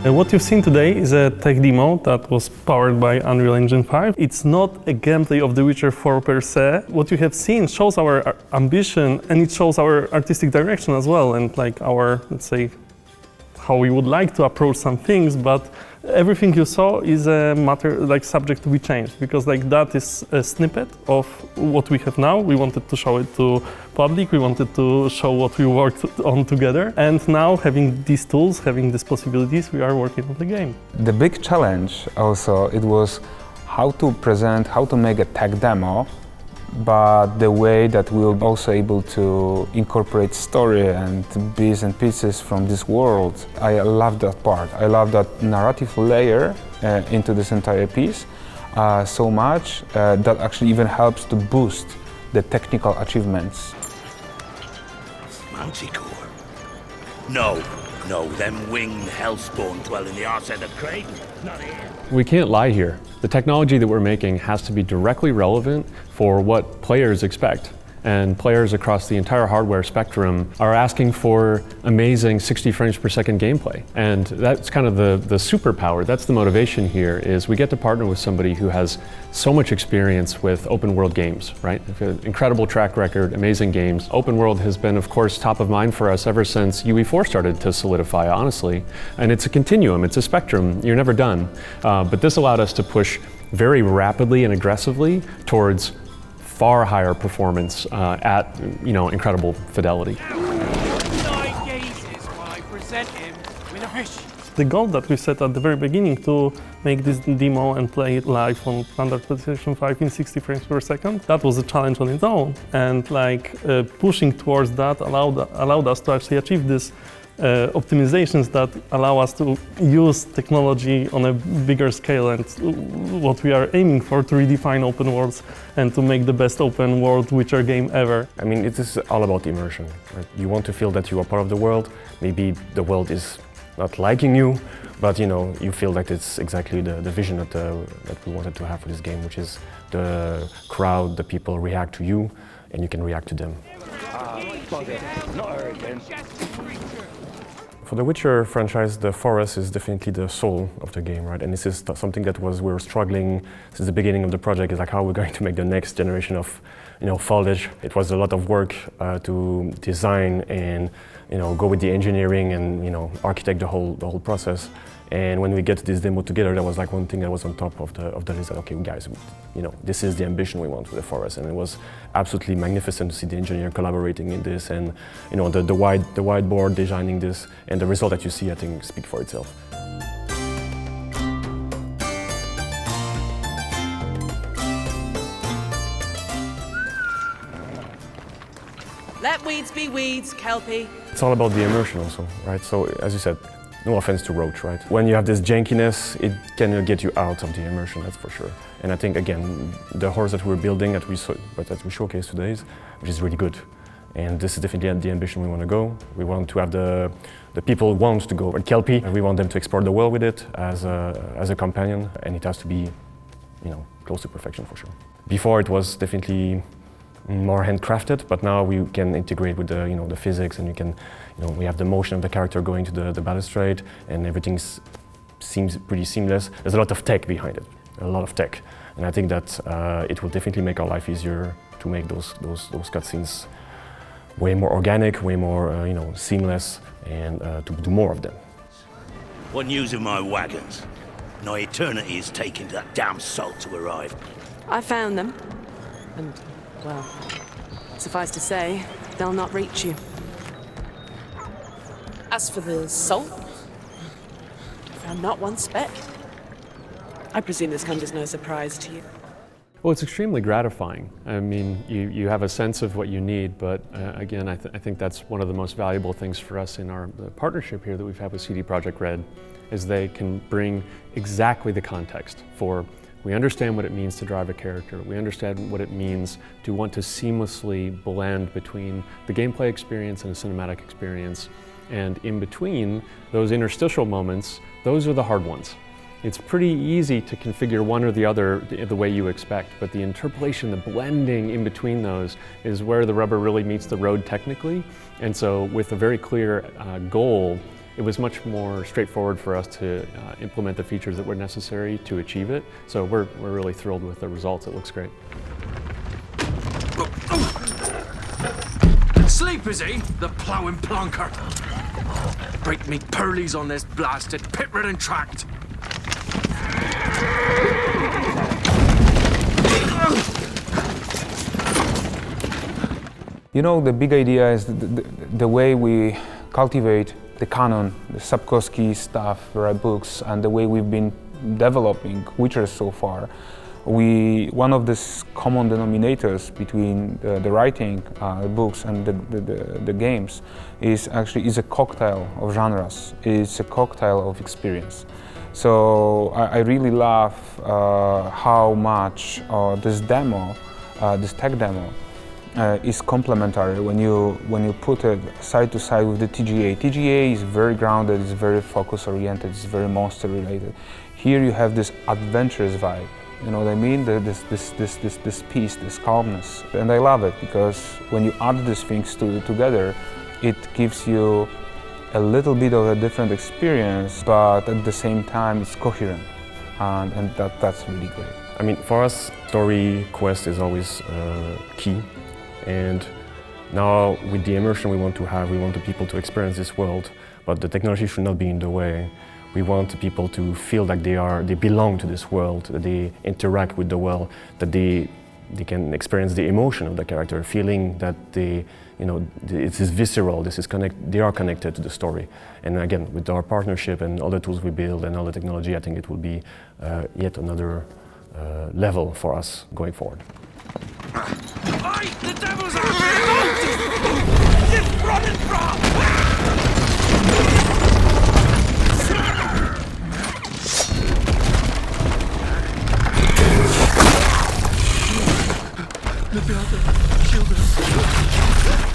What you've seen today is a tech demo that was powered by Unreal Engine 5. It's not a gameplay of The Witcher 4 per se. What you have seen shows our ambition, and it shows our artistic direction as well, and like our, let's say, how we would like to approach some things, but everything you saw is a matter, like, subject to be changed, because like that is a snippet of what we have now. We wanted to show it to public, we wanted to show what we worked on together, and now having these tools, having these possibilities, we are working on the game. The big challenge also, it was how to present, how to make a tech demo, but the way that we were also able to incorporate story and bits and pieces from this world. I love that part. I love that narrative layer into this entire piece so much that actually even helps to boost the technical achievements. Manticore? No, them winged hellspawn dwell in the arse of the Kraken. Not here. We can't lie here. The technology that we're making has to be directly relevant for what players expect. And players across the entire hardware spectrum are asking for amazing 60 frames per second gameplay. And that's kind of the superpower, that's the motivation here, is we get to partner with somebody who has so much experience with open world games, right? Incredible track record, amazing games. Open world has been, of course, top of mind for us ever since UE4 started to solidify, honestly. And it's a continuum, it's a spectrum, you're never done. But this allowed us to push very rapidly and aggressively towards far higher performance at, incredible fidelity. The goal that we set at the very beginning to make this demo and play it live on standard PlayStation 5 in 60 frames per second, that was a challenge on its own. And pushing towards that allowed us to actually achieve this optimizations that allow us to use technology on a bigger scale, and what we are aiming for, to redefine open worlds and to make the best open world Witcher game ever. I mean, it is all about immersion. Right? You want to feel that you are part of the world. Maybe the world is not liking you, but you feel that it's exactly the vision that we wanted to have for this game, which is the crowd, the people react to you, and you can react to them. Not her again. For the Witcher franchise, the forest is definitely the soul of the game, right? And this is something that we were struggling since the beginning of the project, is like how we're going to make the next generation of, foliage. It was a lot of work to design and, go with the engineering and, architect the whole process. And when we get this demo together, that was like one thing that was on top of the list. That, okay, guys, this is the ambition we want for the forest, and it was absolutely magnificent to see the engineer collaborating in this, and the whiteboard designing this, and the result that you see, I think, speak for itself. Let weeds be weeds, Kelpie. It's all about the immersion also, right? So, as you said, no offense to Roach, right? When you have this jankiness, it can get you out of the immersion, that's for sure. And I think, again, the horse that we're building, that we showcase today, which is really good. And this is definitely the ambition we want to go. We want to have the people want to go at Kelpie. We want them to explore the world with it as a companion, and it has to be, close to perfection for sure. Before it was definitely more handcrafted, but now we can integrate with the physics, and we have the motion of the character going to the balustrade, and everything seems pretty seamless. There's a lot of tech behind it, a lot of tech, and I think that it will definitely make our life easier to make those cutscenes way more organic, way more seamless, and to do more of them. What news of my wagons? No eternity is taking that damn salt to arrive. I found them, and well, suffice to say, they'll not reach you. As for the salt, I found not one speck. I presume this comes as no surprise to you. Well, it's extremely gratifying. I mean, you have a sense of what you need, but again, I think that's one of the most valuable things for us in our partnership here that we've had with CD Projekt Red, is they can bring exactly the context for. We understand what it means to drive a character. We understand what it means to want to seamlessly blend between the gameplay experience and a cinematic experience. And in between those interstitial moments, those are the hard ones. It's pretty easy to configure one or the other the way you expect, but the interpolation, the blending in between those is where the rubber really meets the road technically. And so with a very clear goal it was much more straightforward for us to implement the features that were necessary to achieve it. So we're really thrilled with the results. It looks great. Sleep, is he? The ploughing plonker. Break me pearlies on this blasted pit-ridden tract. You know, the big idea is the way we cultivate the canon, the Sapkowski stuff, right, books, and the way we've been developing Witcher so far. One of the common denominators between the writing books and the games is a cocktail of genres. It's a cocktail of experience. So I really love how much this demo, this tech demo, is complementary when you put it side to side with the TGA. TGA is very grounded, it's very focus oriented, it's very monster related. Here you have this adventurous vibe. You know what I mean? This peace, this calmness. And I love it because when you add these things together, it gives you a little bit of a different experience, but at the same time it's coherent. And that's really great. I mean, for us, story quest is always key. And now with the immersion we want the people to experience this world, but the technology should not be in the way. We want the people to feel like they belong to this world, that they interact with the world, that they can experience the emotion of the character, feeling that it's visceral, they are connected to the story. And again, with our partnership and all the tools we build and all the technology, I think it will be yet another level for us going forward. Aye, the devil's after Just running from! Look out, shield us.